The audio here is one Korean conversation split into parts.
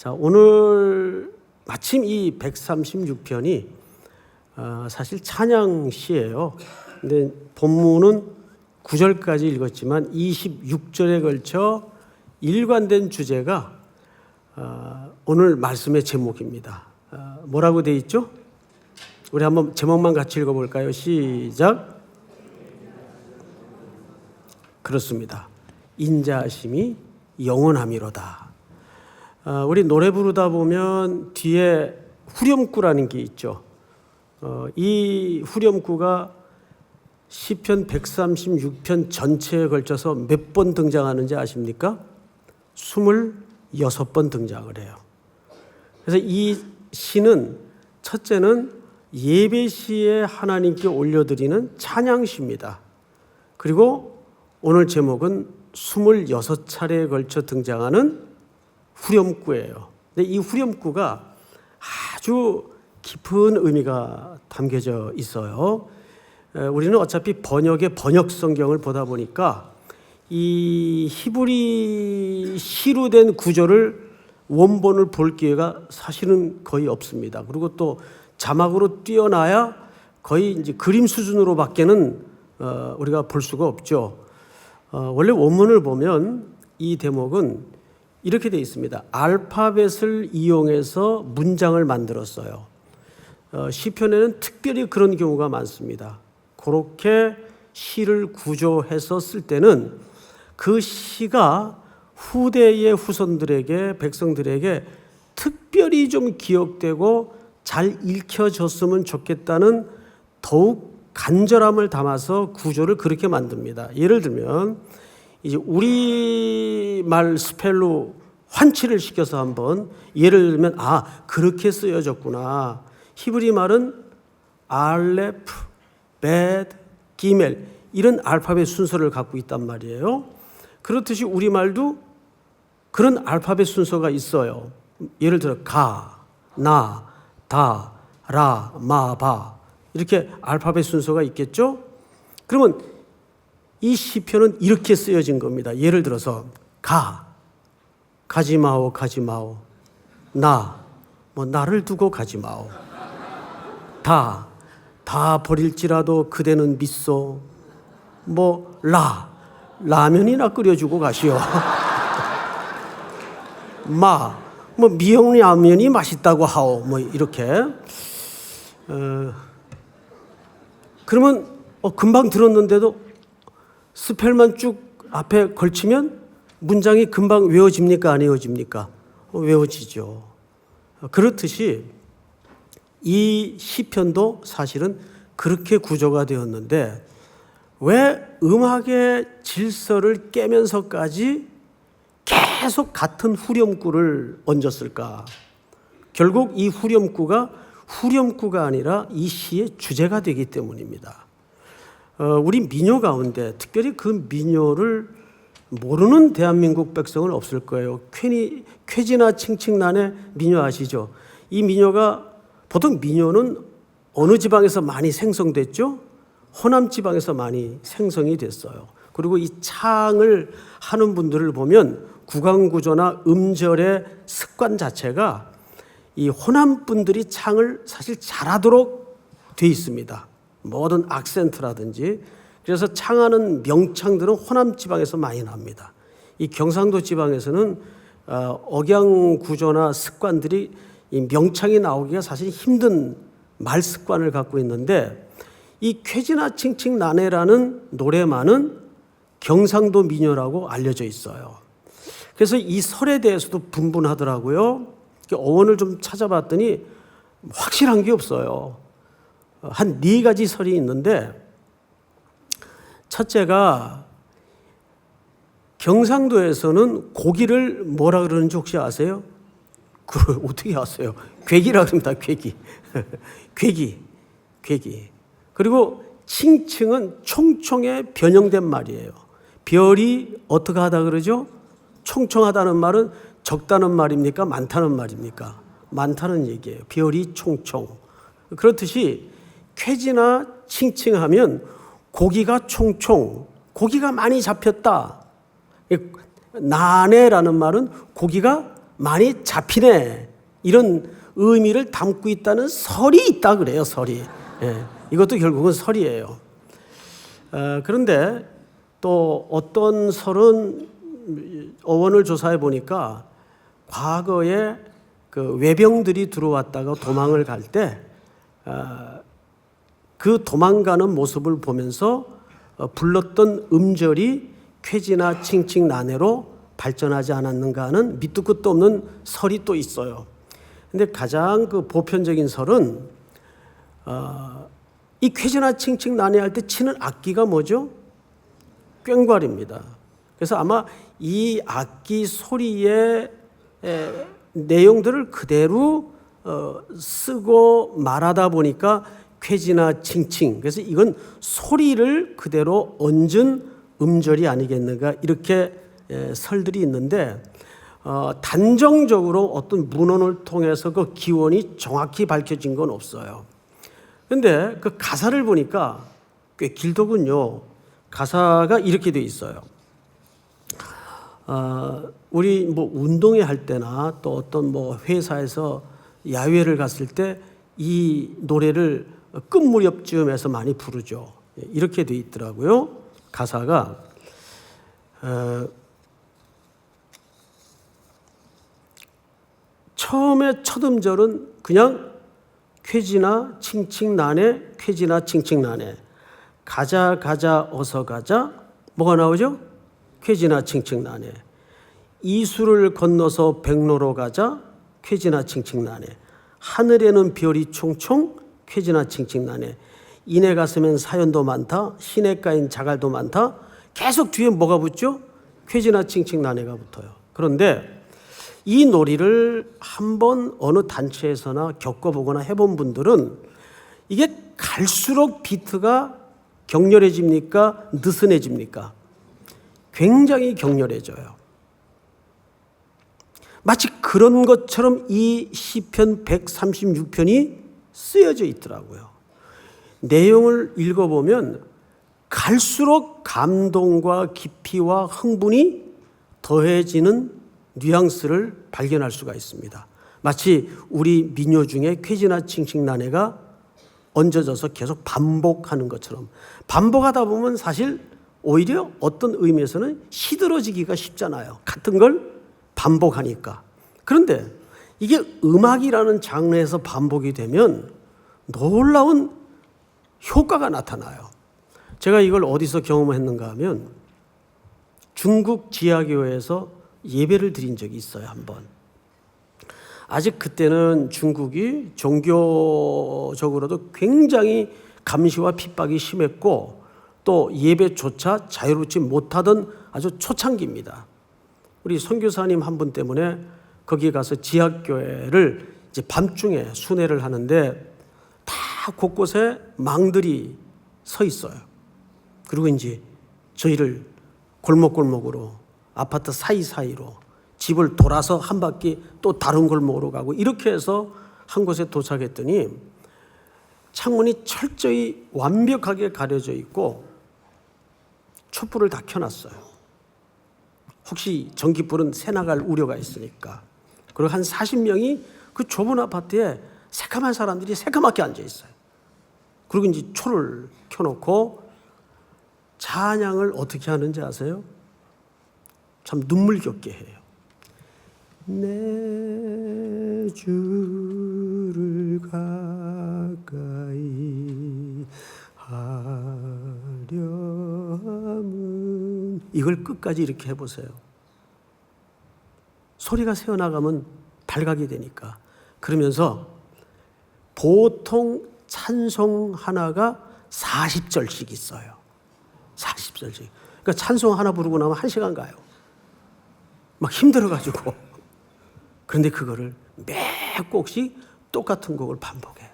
자, 오늘 마침 이 136편이 사실 찬양시예요. 근데 본문은 9절까지 읽었지만 26절에 걸쳐 일관된 주제가 오늘 말씀의 제목입니다. 뭐라고 돼 있죠? 우리 한번 제목만 같이 읽어볼까요? 시작. 그렇습니다. 인자하심이 영원함이로다. 우리 노래 부르다 보면 뒤에 후렴구라는 게 있죠. 이 후렴구가 시편 136편 전체에 걸쳐서 몇 번 등장하는지 아십니까? 26번 등장을 해요. 그래서 이 시는 첫째는 예배시에 하나님께 올려드리는 찬양시입니다. 그리고 오늘 제목은 26차례에 걸쳐 등장하는 후렴구예요. 근데 이 후렴구가 아주 깊은 의미가 담겨져 있어요. 우리는 어차피 번역 성경을 보다 보니까 이 히브리 시로 된 구절을 원본을 볼 기회가 사실은 거의 없습니다. 그리고 또 자막으로 띄어놔야 거의 이제 그림 수준으로밖에는 우리가 볼 수가 없죠. 원래 원문을 보면 이 대목은 이렇게 되어 있습니다. 알파벳을 이용해서 문장을 만들었어요. 시편에는 특별히 그런 경우가 많습니다. 그렇게 시를 구조해서 쓸 때는 그 시가 후대의 후손들에게, 백성들에게 특별히 좀 기억되고 잘 읽혀졌으면 좋겠다는 더욱 간절함을 담아서 구조를 그렇게 만듭니다. 예를 들면 이제 우리말 스펠로 환치를 시켜서 한번 예를 들면 그렇게 쓰여졌구나. 히브리 말은 알레프, 베드, 기멜 이런 알파벳 순서를 갖고 있단 말이에요. 그렇듯이 우리말도 그런 알파벳 순서가 있어요. 예를 들어 가, 나, 다, 라, 마, 바 이렇게 알파벳 순서가 있겠죠? 그러면 이 시편은 이렇게 쓰여진 겁니다. 예를 들어서 가지 마오, 가지 마오. 나를 두고 가지 마오. 다 버릴지라도 그대는 믿소. 라면이나 끓여주고 가시오. 미역라면이 맛있다고 하오. 이렇게. 그러면 금방 들었는데도 스펠만 쭉 앞에 걸치면 문장이 금방 외워집니까? 안 외워집니까? 외워지죠. 그렇듯이 이 시편도 사실은 그렇게 구조가 되었는데 왜 음악의 질서를 깨면서까지 계속 같은 후렴구를 얹었을까? 결국 이 후렴구가 아니라 이 시의 주제가 되기 때문입니다. 우리 민요 가운데 특별히 그 민요를 모르는 대한민국 백성은 없을 거예요. 쾌지나 칭칭난의 민요 아시죠? 이 민요가 보통 민요는 어느 지방에서 많이 생성됐죠? 호남 지방에서 많이 생성이 됐어요. 그리고 이 창을 하는 분들을 보면 구강구조나 음절의 습관 자체가 이 호남 분들이 창을 사실 잘하도록 돼 있습니다. 모든 악센트라든지. 그래서 창하는 명창들은 호남 지방에서 많이 납니다. 이 경상도 지방에서는 억양 구조나 습관들이 이 명창이 나오기가 사실 힘든 말 습관을 갖고 있는데 이 쾌지나 칭칭나네라는 노래만은 경상도 민요라고 알려져 있어요. 그래서 이 설에 대해서도 분분하더라고요. 어원을 좀 찾아봤더니 확실한 게 없어요. 한 4가지 설이 있는데 첫째가 경상도에서는 고기를 뭐라 그러는지 혹시 아세요? 그걸 어떻게 아세요? 괴기라 그럽니다. 괴기. 괴기. 그리고 칭칭은 총총에 변형된 말이에요. 별이 어떻게 하다 그러죠? 총총하다는 말은 적다는 말입니까? 많다는 말입니까? 많다는 얘기예요. 별이 총총. 그렇듯이 쾌지나 칭칭하면 고기가 총총, 고기가 많이 잡혔다. 나네라는 말은 고기가 많이 잡히네. 이런 의미를 담고 있다는 설이 있다 그래요. 설이. 예, 이것도 결국은 설이에요. 그런데 또 어떤 설은 어원을 조사해 보니까 과거에 그 외병들이 들어왔다가 도망을 갈 때 그 도망가는 모습을 보면서 불렀던 음절이 쾌지나 칭칭나내로 발전하지 않았는가 하는 밑도 끝도 없는 설이 또 있어요. 근데 가장 그 보편적인 설은 이 쾌지나 칭칭나내 할 때 치는 악기가 뭐죠? 꽹과리입니다. 그래서 아마 이 악기 소리의 내용들을 그대로 쓰고 말하다 보니까 쾌지나 칭칭, 그래서 이건 소리를 그대로 얹은 음절이 아니겠는가, 이렇게 설들이 있는데 단정적으로 어떤 문헌을 통해서 그 기원이 정확히 밝혀진 건 없어요. 그런데 그 가사를 보니까 꽤 길더군요. 가사가 이렇게 돼 있어요. 우리 뭐 운동회 할 때나 또 어떤 뭐 회사에서 야외를 갔을 때 이 노래를 끝 무렵쯤에서 많이 부르죠. 이렇게 돼 있더라고요. 가사가 처음에 첫 음절은 그냥 쾌지나 칭칭나네, 쾌지나 칭칭나네. 가자 가자 어서 가자. 뭐가 나오죠? 쾌지나 칭칭나네. 이수를 건너서 백로로 가자. 쾌지나 칭칭나네. 하늘에는 별이 총총. 쾌지나 칭칭나네. 이내 가슴엔 사연도 많다. 시냇가엔 자갈도 많다. 계속 뒤에 뭐가 붙죠? 쾌지나 칭칭나네가 붙어요. 그런데 이 놀이를 한번 어느 단체에서나 겪어보거나 해본 분들은 이게 갈수록 비트가 격렬해집니까? 느슨해집니까? 굉장히 격렬해져요. 마치 그런 것처럼 이 시편 136편이 쓰여져 있더라고요. 내용을 읽어보면 갈수록 감동과 깊이와 흥분이 더해지는 뉘앙스를 발견할 수가 있습니다. 마치 우리 민요 중에 쾌지나 칭칭나네가 얹어져서 계속 반복하는 것처럼, 반복하다 보면 사실 오히려 어떤 의미에서는 시들어지기가 쉽잖아요. 같은 걸 반복하니까. 그런데 이게 음악이라는 장르에서 반복이 되면 놀라운 효과가 나타나요. 제가 이걸 어디서 경험했는가 하면 중국 지하교회에서 예배를 드린 적이 있어요, 한번. 아직 그때는 중국이 종교적으로도 굉장히 감시와 핍박이 심했고 또 예배조차 자유롭지 못하던 아주 초창기입니다. 우리 선교사님 한 분 때문에 거기 가서 지하교회를 이제 밤중에 순회를 하는데 다 곳곳에 망들이 서 있어요. 그리고 이제 저희를 골목골목으로, 아파트 사이사이로 집을 돌아서 한 바퀴 또 다른 골목으로 가고, 이렇게 해서 한 곳에 도착했더니 창문이 철저히 완벽하게 가려져 있고 촛불을 다 켜놨어요. 혹시 전기불은 새나갈 우려가 있으니까. 그리고 한 40명이 그 좁은 아파트에 새까만 사람들이 새까맣게 앉아 있어요. 그리고 이제 초를 켜놓고 찬양을 어떻게 하는지 아세요? 참 눈물겹게 해요. 내 주를 가까이 하려면, 이걸 끝까지 이렇게 해보세요. 소리가 새어나가면 발각이 되니까. 그러면서 보통 찬송 하나가 40절씩 있어요. 40절씩. 그러니까 찬송 하나 부르고 나면 1시간 가요. 막 힘들어가지고. 그런데 그거를 매 곡씩 똑같은 곡을 반복해요.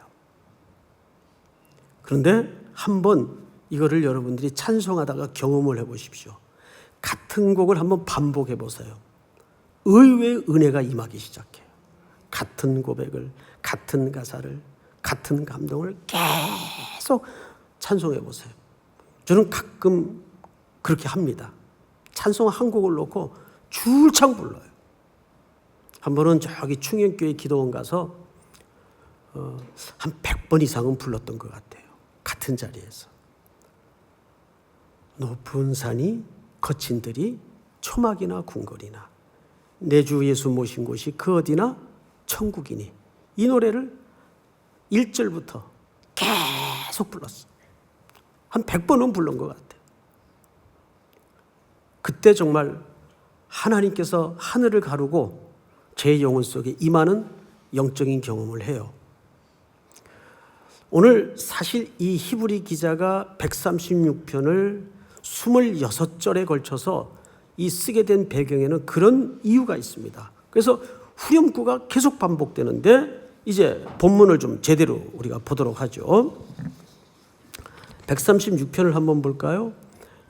그런데 한번 이거를 여러분들이 찬송하다가 경험을 해보십시오. 같은 곡을 한번 반복해 보세요. 의외의 은혜가 임하기 시작해요. 같은 고백을, 같은 가사를, 같은 감동을 계속 찬송해 보세요. 저는 가끔 그렇게 합니다. 찬송 한 곡을 놓고 줄창 불러요. 한 번은 저기 충현교회 기도원 가서 한 100번 이상은 불렀던 것 같아요. 같은 자리에서. 높은 산이 거친 들이 초막이나 궁궐이나 내 주 예수 모신 곳이 그 어디나 천국이니, 이 노래를 1절부터 계속 불렀어. 한 100번은 불른 것 같아요. 그때 정말 하나님께서 하늘을 가르고 제 영혼 속에 임하는 영적인 경험을 해요. 오늘 사실 이 히브리 기자가 136편을 26절에 걸쳐서 이 쓰게 된 배경에는 그런 이유가 있습니다. 그래서 후렴구가 계속 반복되는데 이제 본문을 좀 제대로 우리가 보도록 하죠. 136편을 한번 볼까요?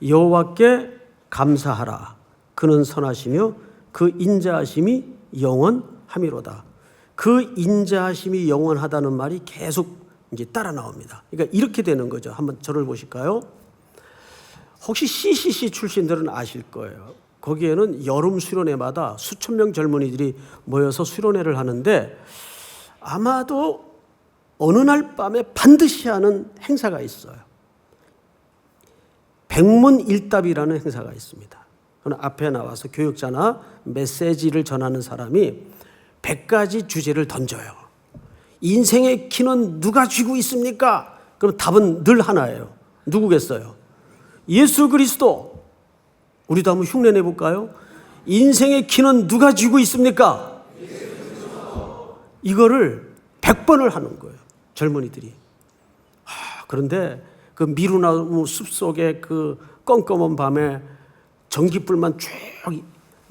여호와께 감사하라. 그는 선하시며 그 인자하심이 영원함이로다. 그 인자하심이 영원하다는 말이 계속 이제 따라 나옵니다. 그러니까 이렇게 되는 거죠. 한번 저를 보실까요? 혹시 CCC 출신들은 아실 거예요. 거기에는 여름 수련회마다 수천 명 젊은이들이 모여서 수련회를 하는데 아마도 어느 날 밤에 반드시 하는 행사가 있어요. 백문일답이라는 행사가 있습니다. 앞에 나와서 교육자나 메시지를 전하는 사람이 100가지 주제를 던져요. 인생의 키는 누가 쥐고 있습니까? 그럼 답은 늘 하나예요. 누구겠어요? 예수 그리스도. 우리도 한번 흉내 내볼까요? 인생의 키는 누가 쥐고 있습니까? 이거를 100번을 하는 거예요. 젊은이들이. 그런데 그 미루나무 숲속에 그 껌껌한 밤에 전기불만 쭉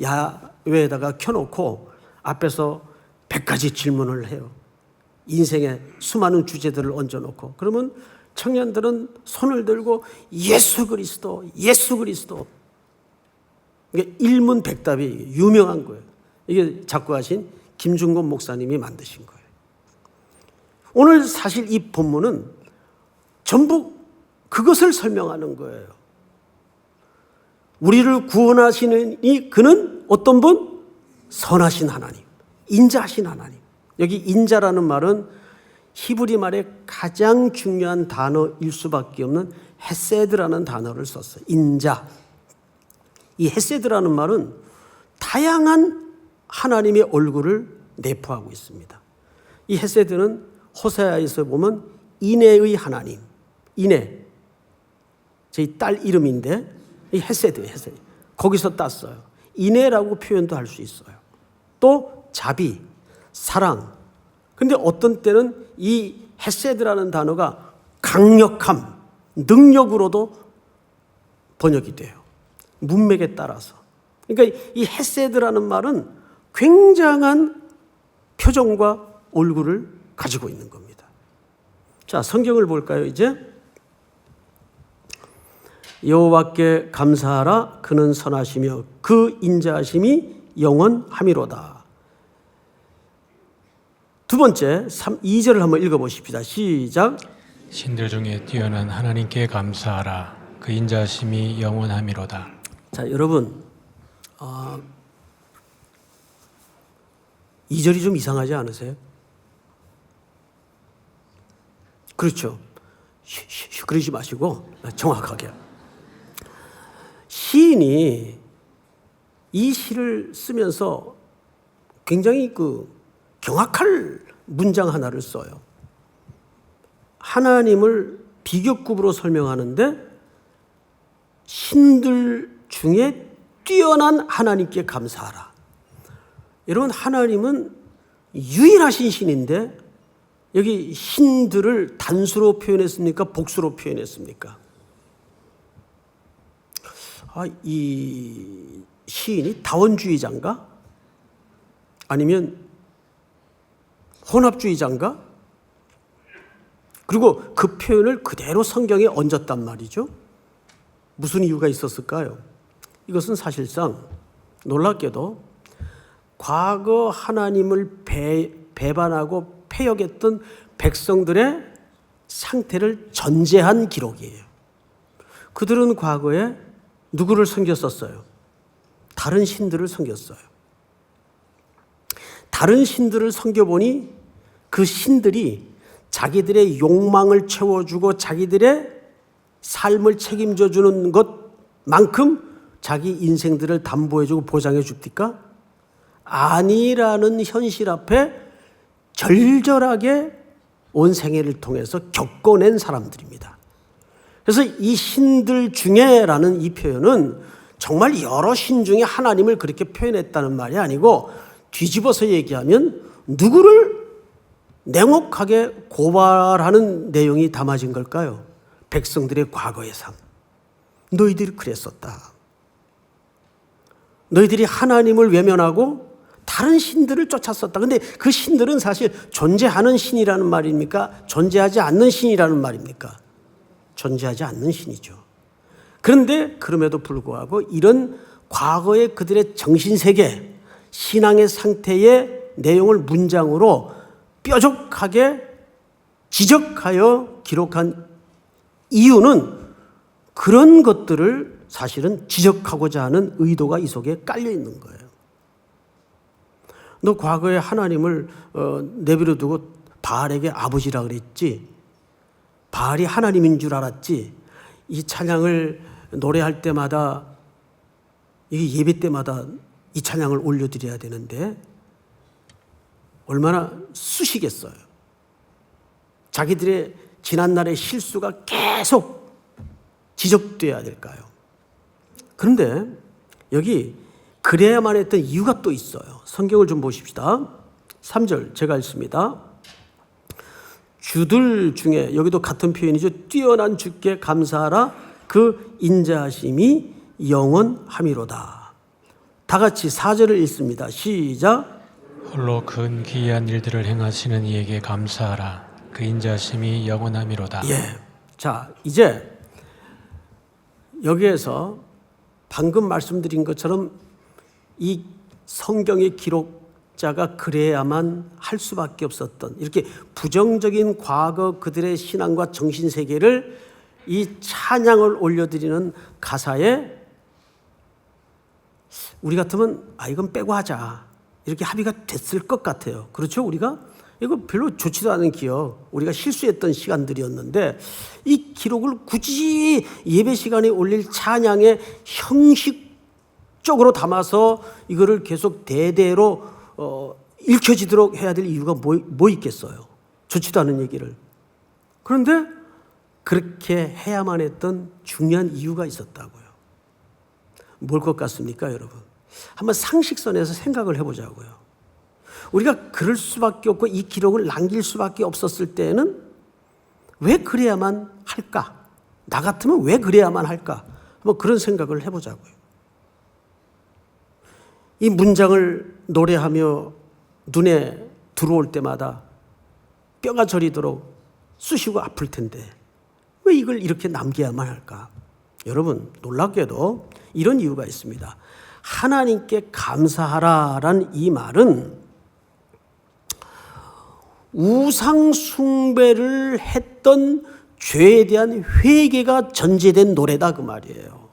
야외에다가 켜놓고 앞에서 100가지 질문을 해요. 인생의 수많은 주제들을 얹어놓고. 그러면 청년들은 손을 들고 예수 그리스도, 예수 그리스도. 이게 일문백답이 유명한 거예요. 이게 작곡하신 김중곤 목사님이 만드신 거예요. 오늘 사실 이 본문은 전부 그것을 설명하는 거예요. 우리를 구원하시는 이 그는 어떤 분? 선하신 하나님, 인자하신 하나님. 여기 인자라는 말은 히브리 말의 가장 중요한 단어일 수밖에 없는 헤세드라는 단어를 썼어요. 인자. 이 헤세드라는 말은 다양한 하나님의 얼굴을 내포하고 있습니다. 이 헤세드는 호세아에서 보면 인애의 하나님, 인애. 저희 딸 이름인데 이 헤세드예요, 헤세드. 거기서 땄어요. 인애라고 표현도 할 수 있어요. 또 자비, 사랑. 근데 어떤 때는 이 헤세드라는 단어가 강력함, 능력으로도 번역이 돼요. 문맥에 따라서. 그러니까 이 헤세드라는 말은 굉장한 표정과 얼굴을 가지고 있는 겁니다. 자, 성경을 볼까요, 이제? 여호와께 감사하라. 그는 선하시며 그 인자하심이 영원함이로다. 두 번째, 2절을 한번 읽어보십시다. 시작. 신들 중에 뛰어난 하나님께 감사하라. 그 인자하심이 영원함이로다. 자, 여러분, 2절이 좀 이상하지 않으세요? 그렇죠. 그러지 마시고 정확하게. 시인이 이 시를 쓰면서 굉장히 경악할 문장 하나를 써요. 하나님을 비교급으로 설명하는데 신들 중에 뛰어난 하나님께 감사하라. 여러분, 하나님은 유일하신 신인데 여기 신들을 단수로 표현했습니까? 복수로 표현했습니까? 이 시인이 다원주의자인가? 아니면 혼합주의자인가? 그리고 그 표현을 그대로 성경에 얹었단 말이죠. 무슨 이유가 있었을까요? 이것은 사실상 놀랍게도 과거 하나님을 배반하고 패역했던 백성들의 상태를 전제한 기록이에요. 그들은 과거에 누구를 섬겼었어요? 다른 신들을 섬겼어요. 다른 신들을 섬겨보니 그 신들이 자기들의 욕망을 채워주고 자기들의 삶을 책임져 주는 것만큼 자기 인생들을 담보해주고 보장해 줍니까? 아니라는 현실 앞에 절절하게 온 생애를 통해서 겪어낸 사람들입니다. 그래서 이 신들 중에라는 이 표현은 정말 여러 신 중에 하나님을 그렇게 표현했다는 말이 아니고 뒤집어서 얘기하면 누구를 냉혹하게 고발하는 내용이 담아진 걸까요? 백성들의 과거의 삶. 너희들이 그랬었다. 너희들이 하나님을 외면하고 다른 신들을 쫓았었다. 근데 그 신들은 사실 존재하는 신이라는 말입니까? 존재하지 않는 신이라는 말입니까? 존재하지 않는 신이죠. 그런데 그럼에도 불구하고 이런 과거의 그들의 정신세계, 신앙의 상태의 내용을 문장으로 뾰족하게 지적하여 기록한 이유는 그런 것들을 사실은 지적하고자 하는 의도가 이 속에 깔려 있는 거예요. 너 과거에 하나님을 내버려 두고 바알에게 아버지라 그랬지. 바알이 하나님인 줄 알았지. 이 찬양을 노래할 때마다 이게 예배 때마다 이 찬양을 올려드려야 되는데 얼마나 쑤시겠어요. 자기들의 지난날의 실수가 계속 지적돼야 될까요? 그런데 여기 그래야만 했던 이유가 또 있어요. 성경을 좀 보십시다. 3절 제가 읽습니다. 주들 중에, 여기도 같은 표현이죠. 뛰어난 주께 감사하라. 그 인자하심이 영원함이로다. 다 같이 4절을 읽습니다. 시작. 홀로 큰 기이한 일들을 행하시는 이에게 감사하라. 그 인자심이 영원함이로다. 예. 자, 이제 여기에서 방금 말씀드린 것처럼 이 성경의 기록자가 그래야만 할 수밖에 없었던 이렇게 부정적인 과거 그들의 신앙과 정신세계를 이 찬양을 올려드리는 가사에 우리 같으면 이건 빼고 하자 이렇게 합의가 됐을 것 같아요. 그렇죠? 우리가 이거 별로 좋지도 않은 기억, 우리가 실수했던 시간들이었는데 이 기록을 굳이 예배 시간에 올릴 찬양의 형식적으로 담아서 이거를 계속 대대로 읽혀지도록 해야 될 이유가 뭐 있겠어요? 좋지도 않은 얘기를. 그런데 그렇게 해야만 했던 중요한 이유가 있었다고요. 뭘 것 같습니까, 여러분? 한번 상식선에서 생각을 해보자고요. 우리가 그럴 수밖에 없고 이 기록을 남길 수밖에 없었을 때는 왜 그래야만 할까? 나 같으면 왜 그래야만 할까? 한번 그런 생각을 해보자고요. 이 문장을 노래하며 눈에 들어올 때마다 뼈가 저리도록 쑤시고 아플 텐데 왜 이걸 이렇게 남겨야만 할까? 여러분, 놀랍게도 이런 이유가 있습니다. 하나님께 감사하라라는 이 말은 우상 숭배를 했던 죄에 대한 회개가 전제된 노래다 그 말이에요.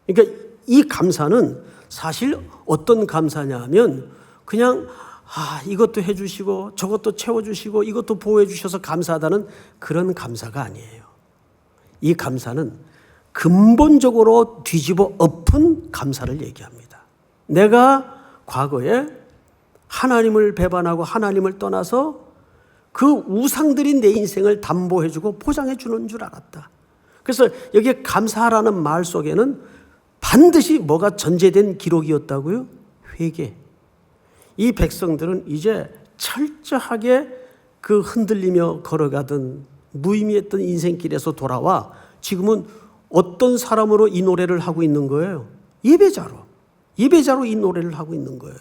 그러니까 이 감사는 사실 어떤 감사냐 하면 그냥 이것도 해주시고 저것도 채워주시고 이것도 보호해 주셔서 감사하다는 그런 감사가 아니에요. 이 감사는 근본적으로 뒤집어 엎은 감사를 얘기합니다. 내가 과거에 하나님을 배반하고 하나님을 떠나서 그 우상들이 내 인생을 담보해주고 보장해주는 줄 알았다. 그래서 여기에 감사하라는 말 속에는 반드시 뭐가 전제된 기록이었다고요? 회개. 이 백성들은 이제 철저하게 그 흔들리며 걸어가던 무의미했던 인생길에서 돌아와 지금은 어떤 사람으로 이 노래를 하고 있는 거예요? 예배자로 이 노래를 하고 있는 거예요.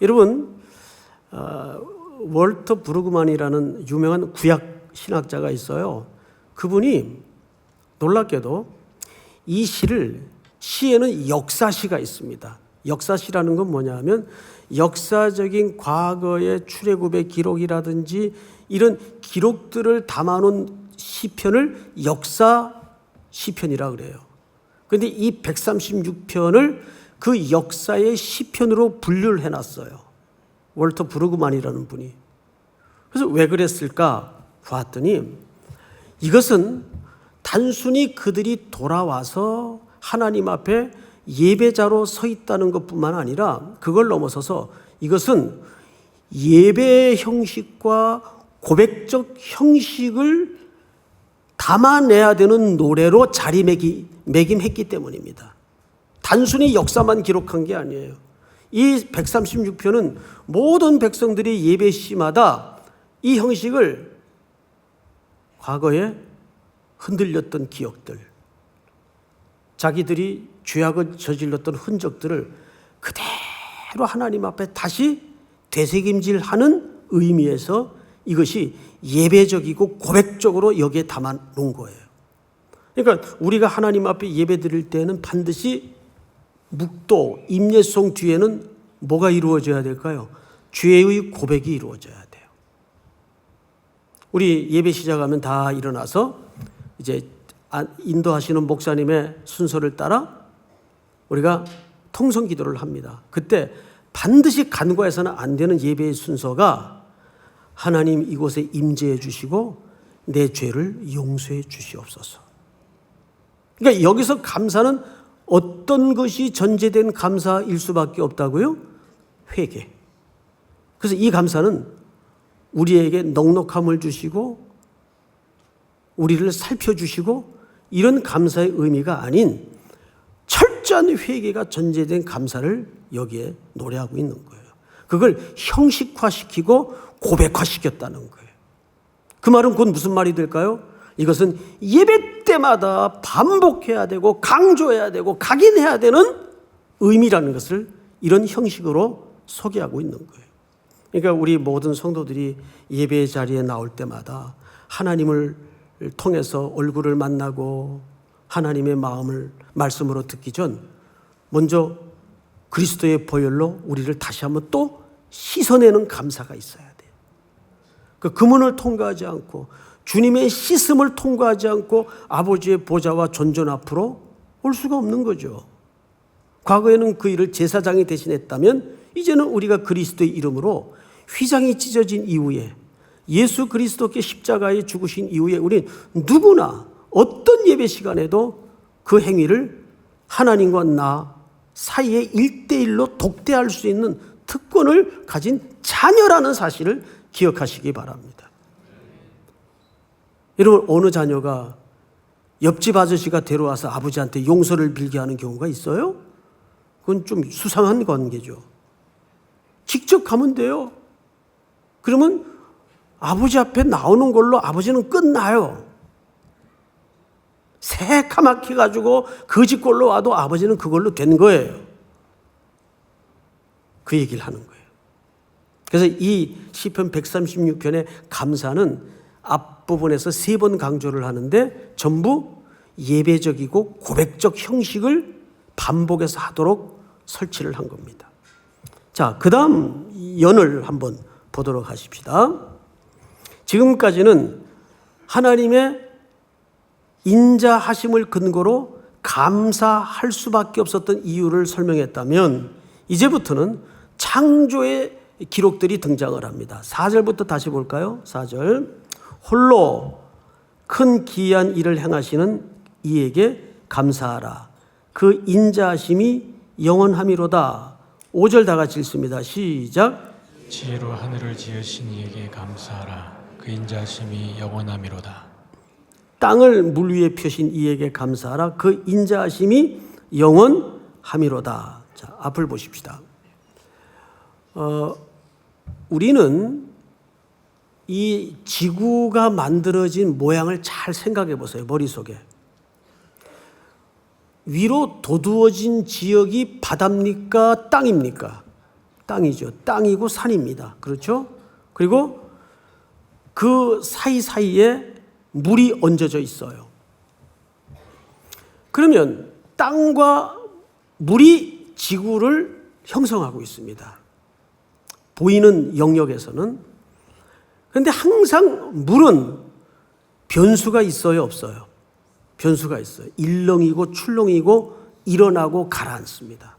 여러분, 월터 브루그만이라는 유명한 구약 신학자가 있어요. 그분이 놀랍게도 이 시에는 역사시가 있습니다. 역사시라는 건 뭐냐 하면 역사적인 과거의 출애굽의 기록이라든지 이런 기록들을 담아놓은 시편을 역사 시편이라 그래요. 그런데 이 136편을 그 역사의 시편으로 분류를 해놨어요. 월터 브루그만이라는 분이. 그래서 왜 그랬을까 봤더니 이것은 단순히 그들이 돌아와서 하나님 앞에 예배자로 서 있다는 것뿐만 아니라 그걸 넘어서서 이것은 예배 형식과 고백적 형식을 담아내야 되는 노래로 자리매김했기 때문입니다. 단순히 역사만 기록한 게 아니에요. 이 136편은 모든 백성들이 예배 시마다 이 형식을 과거에 흔들렸던 기억들, 자기들이 죄악을 저질렀던 흔적들을 그대로 하나님 앞에 다시 되새김질하는 의미에서 이것이 예배적이고 고백적으로 여기에 담아놓은 거예요. 그러니까 우리가 하나님 앞에 예배 드릴 때는 반드시 묵도, 임예송 뒤에는 뭐가 이루어져야 될까요? 죄의 고백이 이루어져야 돼요. 우리 예배 시작하면 다 일어나서 이제 인도하시는 목사님의 순서를 따라 우리가 통성 기도를 합니다. 그때 반드시 간과해서는 안 되는 예배의 순서가 하나님 이곳에 임재해 주시고 내 죄를 용서해 주시옵소서. 그러니까 여기서 감사는 어떤 것이 전제된 감사일 수밖에 없다고요? 회개. 그래서 이 감사는 우리에게 넉넉함을 주시고 우리를 살펴주시고 이런 감사의 의미가 아닌 철저한 회개가 전제된 감사를 여기에 노래하고 있는 거예요. 그걸 형식화시키고 고백화시켰다는 거예요. 그 말은 곧 무슨 말이 될까요? 이것은 예배 때마다 반복해야 되고 강조해야 되고 각인해야 되는 의미라는 것을 이런 형식으로 소개하고 있는 거예요. 그러니까 우리 모든 성도들이 예배 자리에 나올 때마다 하나님을 통해서 얼굴을 만나고 하나님의 마음을 말씀으로 듣기 전 먼저 그리스도의 보혈로 우리를 다시 한번 또 씻어내는 감사가 있어야 돼요. 그 금은을 통과하지 않고 주님의 씻음을 통과하지 않고 아버지의 보좌와 존전 앞으로 올 수가 없는 거죠. 과거에는 그 일을 제사장이 대신했다면 이제는 우리가 그리스도의 이름으로 휘장이 찢어진 이후에 예수 그리스도께 십자가에 죽으신 이후에 우리는 누구나 어떤 예배 시간에도 그 행위를 하나님과 나 사이에 1대1로 독대할 수 있는 특권을 가진 자녀라는 사실을 기억하시기 바랍니다. 여러분, 어느 자녀가 옆집 아저씨가 데려와서 아버지한테 용서를 빌게 하는 경우가 있어요? 그건 좀 수상한 관계죠. 직접 가면 돼요. 그러면 아버지 앞에 나오는 걸로 아버지는 끝나요. 새카맣게 가지고 거짓골로 와도 아버지는 그걸로 된 거예요. 그 얘기를 하는 거예요. 그래서 이 시편 136편의 감사는 앞부분에서 3번 강조를 하는데 전부 예배적이고 고백적 형식을 반복해서 하도록 설치를 한 겁니다. 자, 그 다음 연을 한번 보도록 하십시다. 지금까지는 하나님의 인자하심을 근거로 감사할 수밖에 없었던 이유를 설명했다면 이제부터는 창조의 기록들이 등장을 합니다. 4절부터 다시 볼까요? 4절. 홀로 큰 기이한 일을 행하시는 이에게 감사하라. 그 인자하심이 영원함이로다. 5절 다 같이 읽습니다. 시작. 지혜로 하늘을 지으신 이에게 감사하라. 그 인자하심이 영원함이로다. 땅을 물 위에 펴신 이에게 감사하라. 그 인자하심이 영원함이로다. 자, 앞을 보십시다. 우리는 이 지구가 만들어진 모양을 잘 생각해 보세요. 머릿속에. 위로 도두어진 지역이 바다입니까? 땅입니까? 땅이죠. 땅이고 산입니다. 그렇죠? 그리고 그 사이사이에 물이 얹어져 있어요. 그러면 땅과 물이 지구를 형성하고 있습니다. 보이는 영역에서는. 그런데 항상 물은 변수가 있어요, 없어요? 변수가 있어요. 일렁이고 출렁이고 일어나고 가라앉습니다.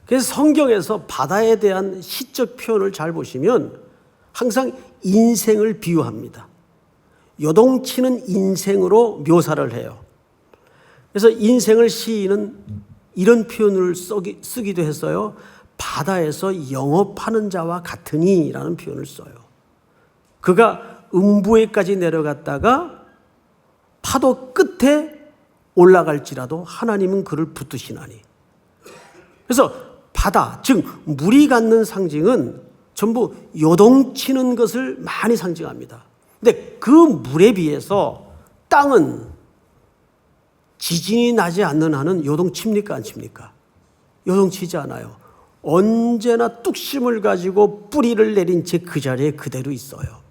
그래서 성경에서 바다에 대한 시적 표현을 잘 보시면 항상 인생을 비유합니다. 요동치는 인생으로 묘사를 해요. 그래서 인생을 시인은 이런 표현을 쓰기도 했어요. 바다에서 영업하는 자와 같으니라는 표현을 써요. 그가 음부에까지 내려갔다가 파도 끝에 올라갈지라도 하나님은 그를 붙드시나니. 그래서 바다, 즉 물이 갖는 상징은 전부 요동치는 것을 많이 상징합니다. 근데 그 물에 비해서 땅은 지진이 나지 않는 한은 요동칩니까 안 칩니까? 요동치지 않아요. 언제나 뚝심을 가지고 뿌리를 내린 채 그 자리에 그대로 있어요.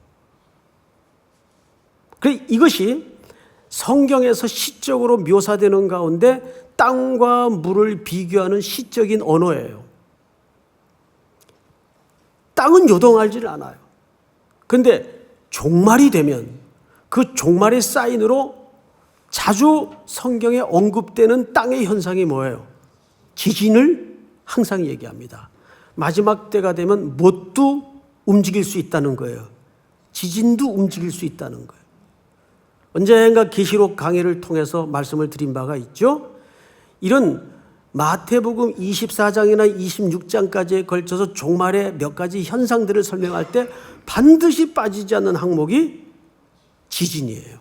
이것이 성경에서 시적으로 묘사되는 가운데 땅과 물을 비교하는 시적인 언어예요. 땅은 요동하지 않아요. 그런데 종말이 되면 그 종말의 사인으로 자주 성경에 언급되는 땅의 현상이 뭐예요? 지진을 항상 얘기합니다. 마지막 때가 되면 뭣도 움직일 수 있다는 거예요. 지진도 움직일 수 있다는 거예요. 언젠가 계시록 강의를 통해서 말씀을 드린 바가 있죠. 이런 마태복음 24장이나 26장까지에 걸쳐서 종말의 몇 가지 현상들을 설명할 때 반드시 빠지지 않는 항목이 지진이에요.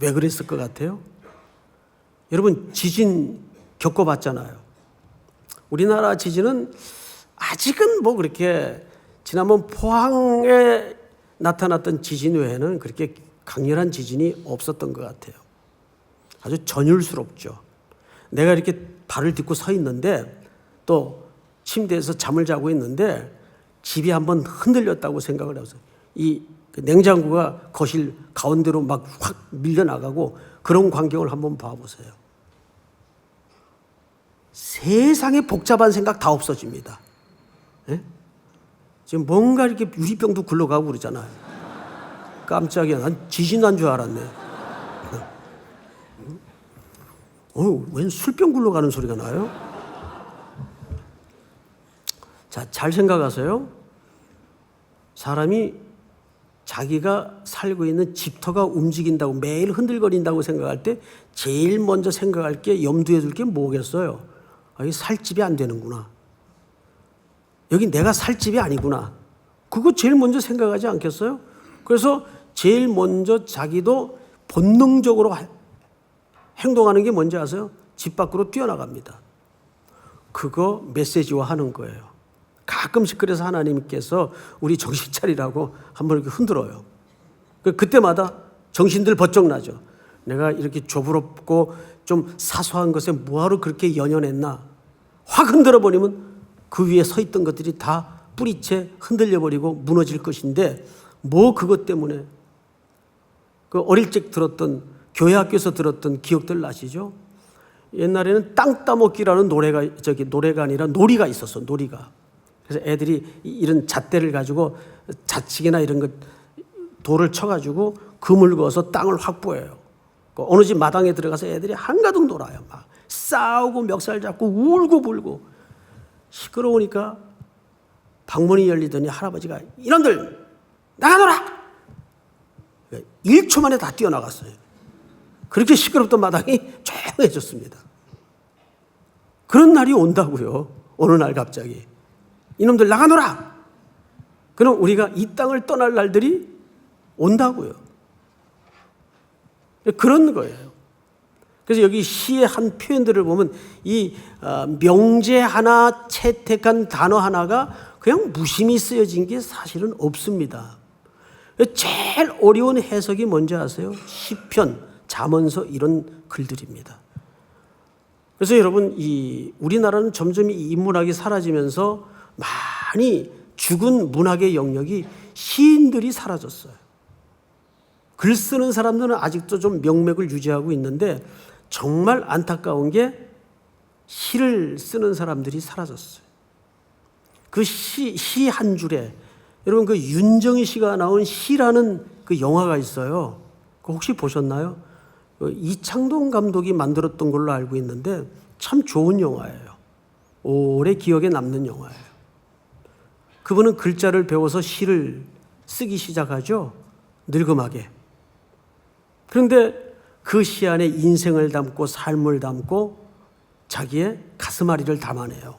왜 그랬을 것 같아요? 여러분 지진 겪어봤잖아요. 우리나라 지진은 아직은 뭐 그렇게 지난번 포항에 나타났던 지진 외에는 그렇게 강렬한 지진이 없었던 것 같아요. 아주 전율스럽죠. 내가 이렇게 발을 딛고 서 있는데 또 침대에서 잠을 자고 있는데 집이 한번 흔들렸다고 생각을 해서 이 냉장고가 거실 가운데로 막 확 밀려나가고 그런 광경을 한번 봐보세요. 세상에 복잡한 생각 다 없어집니다. 예? 지금 뭔가 이렇게 유리병도 굴러가고 그러잖아요. 깜짝이야. 난 지진 난 줄 알았네. 웬 술병 굴러가는 소리가 나요? 자, 잘 생각하세요. 사람이 자기가 살고 있는 집터가 움직인다고 매일 흔들거린다고 생각할 때 제일 먼저 생각할 게 염두에 둘 게 뭐겠어요? 아, 여기 살 집이 안 되는구나. 여기 내가 살 집이 아니구나. 그거 제일 먼저 생각하지 않겠어요? 그래서 제일 먼저 자기도 본능적으로 행동하는 게 뭔지 아세요? 집 밖으로 뛰어나갑니다. 그거 메시지화 하는 거예요. 가끔씩 그래서 하나님께서 우리 정신 차리라고 한번 이렇게 흔들어요. 그때마다 정신들 번쩍 나죠. 내가 이렇게 조부럽고 좀 사소한 것에 뭐하러 그렇게 연연했나. 확 흔들어 버리면 그 위에 서 있던 것들이 다 뿌리채 흔들려 버리고 무너질 것인데 뭐 그것 때문에 그 어릴 적 들었던 교회 학교에서 들었던 기억들 나시죠? 옛날에는 땅 따먹기라는 노래가 아니라 놀이가 있었어. 놀이가. 그래서 애들이 이런 잣대를 가지고 자치기나 이런 것 돌을 쳐가지고 금을 그어서 땅을 확보해요. 어느 집 마당에 들어가서 애들이 한가득 놀아요. 막 싸우고 멱살 잡고 울고 불고 시끄러우니까 방문이 열리더니 할아버지가 이놈들 나가노라! 1초 만에 다 뛰어나갔어요. 그렇게 시끄럽던 마당이 조용해졌습니다. 그런 날이 온다고요. 어느 날 갑자기. 이놈들 나가노라! 그럼 우리가 이 땅을 떠날 날들이 온다고요. 그런 거예요. 그래서 여기 시의 한 표현들을 보면 이 명제 하나 채택한 단어 하나가 그냥 무심히 쓰여진 게 사실은 없습니다. 제일 어려운 해석이 뭔지 아세요? 시편, 잠언서 이런 글들입니다. 그래서 여러분 우리나라는 점점 이 인문학이 사라지면서 많이 죽은 문학의 영역이 시인들이 사라졌어요. 글 쓰는 사람들은 아직도 좀 명맥을 유지하고 있는데 정말 안타까운 게 시를 쓰는 사람들이 사라졌어요. 그 시 한 줄에 여러분 그 윤정희 씨가 나온 시라는 그 영화가 있어요. 그거 혹시 보셨나요? 이창동 감독이 만들었던 걸로 알고 있는데 참 좋은 영화예요. 오래 기억에 남는 영화예요. 그분은 글자를 배워서 시를 쓰기 시작하죠. 늙음하게. 그런데 그 시 안에 인생을 담고 삶을 담고 자기의 가슴앓이를 담아내요.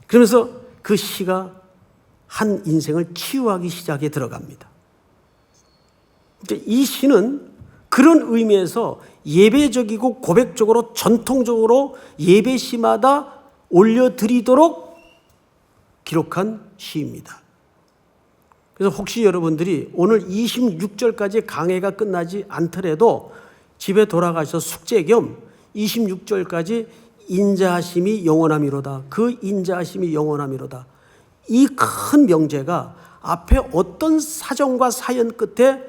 그러면서 그 시가 한 인생을 치유하기 시작에 들어갑니다. 이 시는 그런 의미에서 예배적이고 고백적으로 전통적으로 예배시마다 올려드리도록 기록한 시입니다. 그래서 혹시 여러분들이 오늘 26절까지 강해가 끝나지 않더라도 집에 돌아가셔서 숙제 겸 26절까지 인자하심이 영원함이로다. 그 인자하심이 영원함이로다. 이 큰 명제가 앞에 어떤 사정과 사연 끝에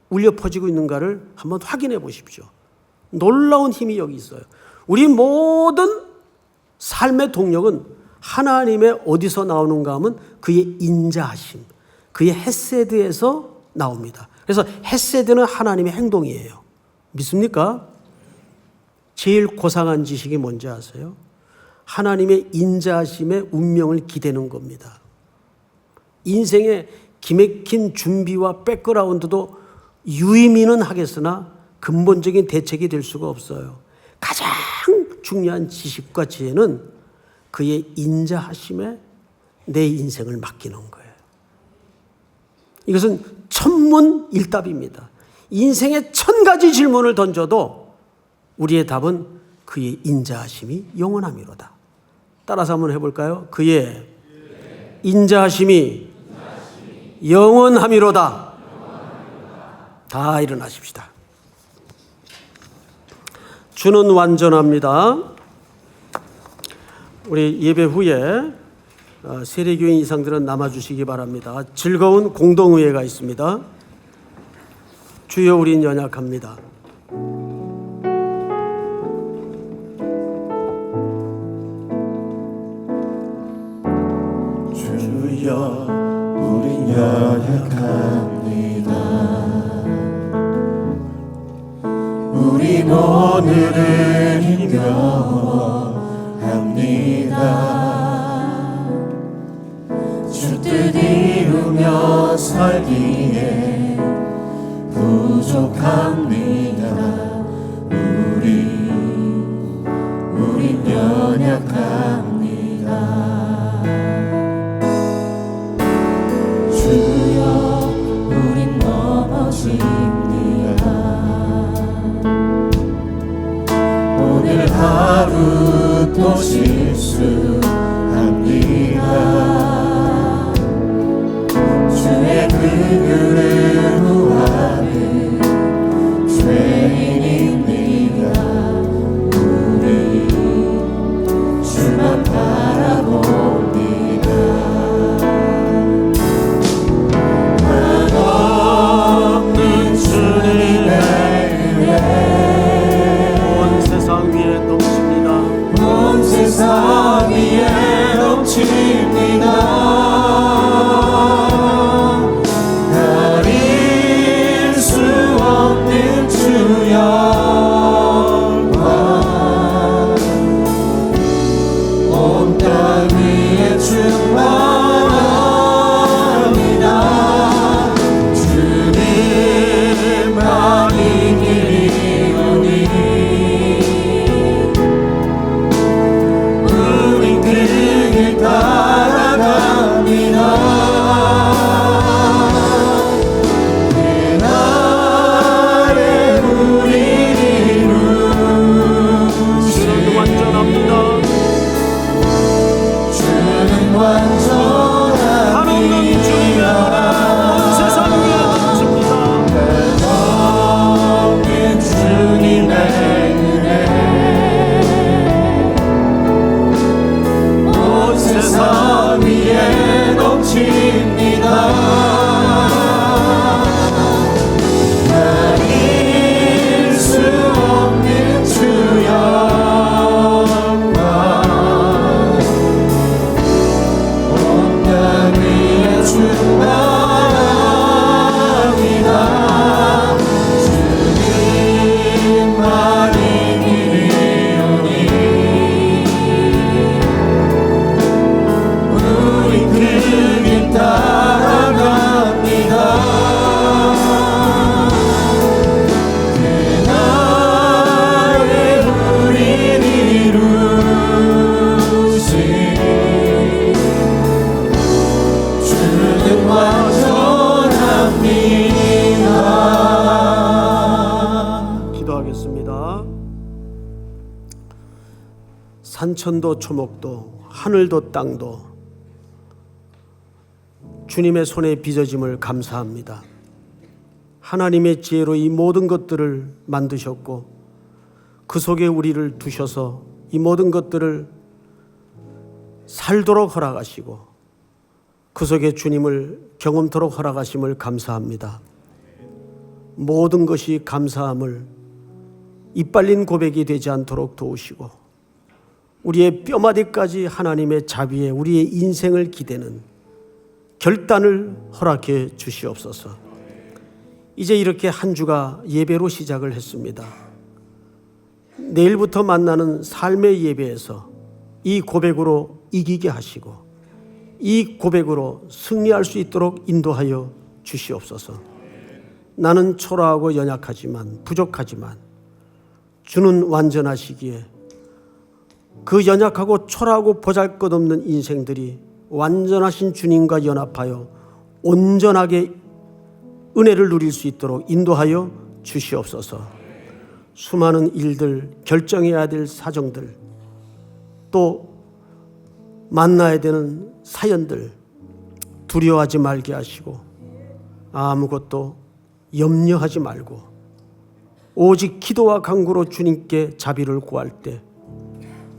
울려 퍼지고 있는가를 한번 확인해 보십시오. 놀라운 힘이 여기 있어요. 우리 모든 삶의 동력은 하나님의 어디서 나오는가 하면 그의 인자하심, 그의 헤세드에서 나옵니다. 그래서 헤세드는 하나님의 행동이에요. 믿습니까? 제일 고상한 지식이 뭔지 아세요? 하나님의 인자하심의 운명을 기대는 겁니다. 인생의 기맥힌 준비와 백그라운드도 유의미는 하겠으나 근본적인 대책이 될 수가 없어요. 가장 중요한 지식과 지혜는 그의 인자하심에 내 인생을 맡기는 거예요. 이것은 천문일답입니다. 인생의 1000가지 질문을 던져도 우리의 답은 그의 인자하심이 영원함이로다. 따라서 한번 해볼까요? 그의 인자하심이 영원함이로다. 다 일어나십시다. 주는 완전합니다. 우리 예배 후에 세례교인 이상들은 남아주시기 바랍니다. 즐거운 공동의회가 있습니다. 주여 우린 연약합니다. 주여 우린 연약합니다. 우린 오늘을 힘겨워합니다. 주 뜻 이루며 살기에 부족합니다. 우린 연약합니다. 주여 우린 넘어집니다. 오늘 하루 또 실수합니다. 주의 그늘을 구하는 죄인입니다. 우리 주만 바라봅니다. 한없는 주님의 은혜 온 세상 위에 넘칩니다. 온 세상 위에 넘칩니다. 가릴 수 없는 주 영광 온 땅 위에 충만합니다. 주님만이 길이오니 우린 그 길 따라갑니다. 그날에 우리 주는 이루시리. 완전합니다. 주는 한없는 주님의 온 세상 위에 넘칩니다. 없는 주님의 은혜 온 세상 위에 넘칩니다. 가릴 수 없는 주 영광 온 땅 위에 충만합니다. 주님만이 길이오니 산천도 초목도 하늘도 땅도 주님의 손에 빚어짐을 감사합니다. 하나님의 지혜로 이 모든 것들을 만드셨고 그 속에 우리를 두셔서 이 모든 것들을 살도록 허락하시고 그 속에 주님을 경험토록 허락하심을 감사합니다. 모든 것이 감사함을 이빨린 고백이 되지 않도록 도우시고 우리의 뼈마디까지 하나님의 자비에 우리의 인생을 기대는 결단을 허락해 주시옵소서. 이제 이렇게 한 주가 예배로 시작을 했습니다. 내일부터 만나는 삶의 예배에서 이 고백으로 이기게 하시고 이 고백으로 승리할 수 있도록 인도하여 주시옵소서. 나는 초라하고 연약하지만 부족하지만 주는 완전하시기에 그 연약하고 초라하고 보잘것없는 인생들이 완전하신 주님과 연합하여 온전하게 은혜를 누릴 수 있도록 인도하여 주시옵소서. 수많은 일들, 결정해야 될 사정들, 또 만나야 되는 사연들 두려워하지 말게 하시고 아무것도 염려하지 말고 오직 기도와 간구로 주님께 자비를 구할 때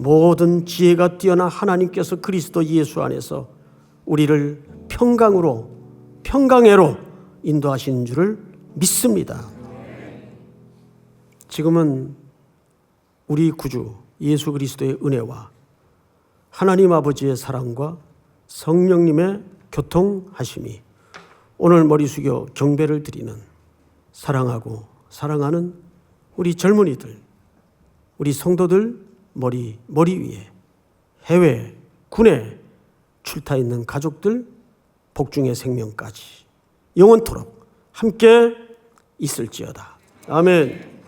모든 지혜가 뛰어난 하나님께서 그리스도 예수 안에서 우리를 평강으로 인도하시는 줄을 믿습니다. 지금은 우리 구주 예수 그리스도의 은혜와 하나님 아버지의 사랑과 성령님의 교통하심이 오늘 머리 숙여 경배를 드리는 사랑하고 사랑하는 우리 젊은이들, 우리 성도들 머리 위에 해외, 군에 출타 있는 가족들, 복중의 생명까지 영원토록 함께 있을지어다. 아멘.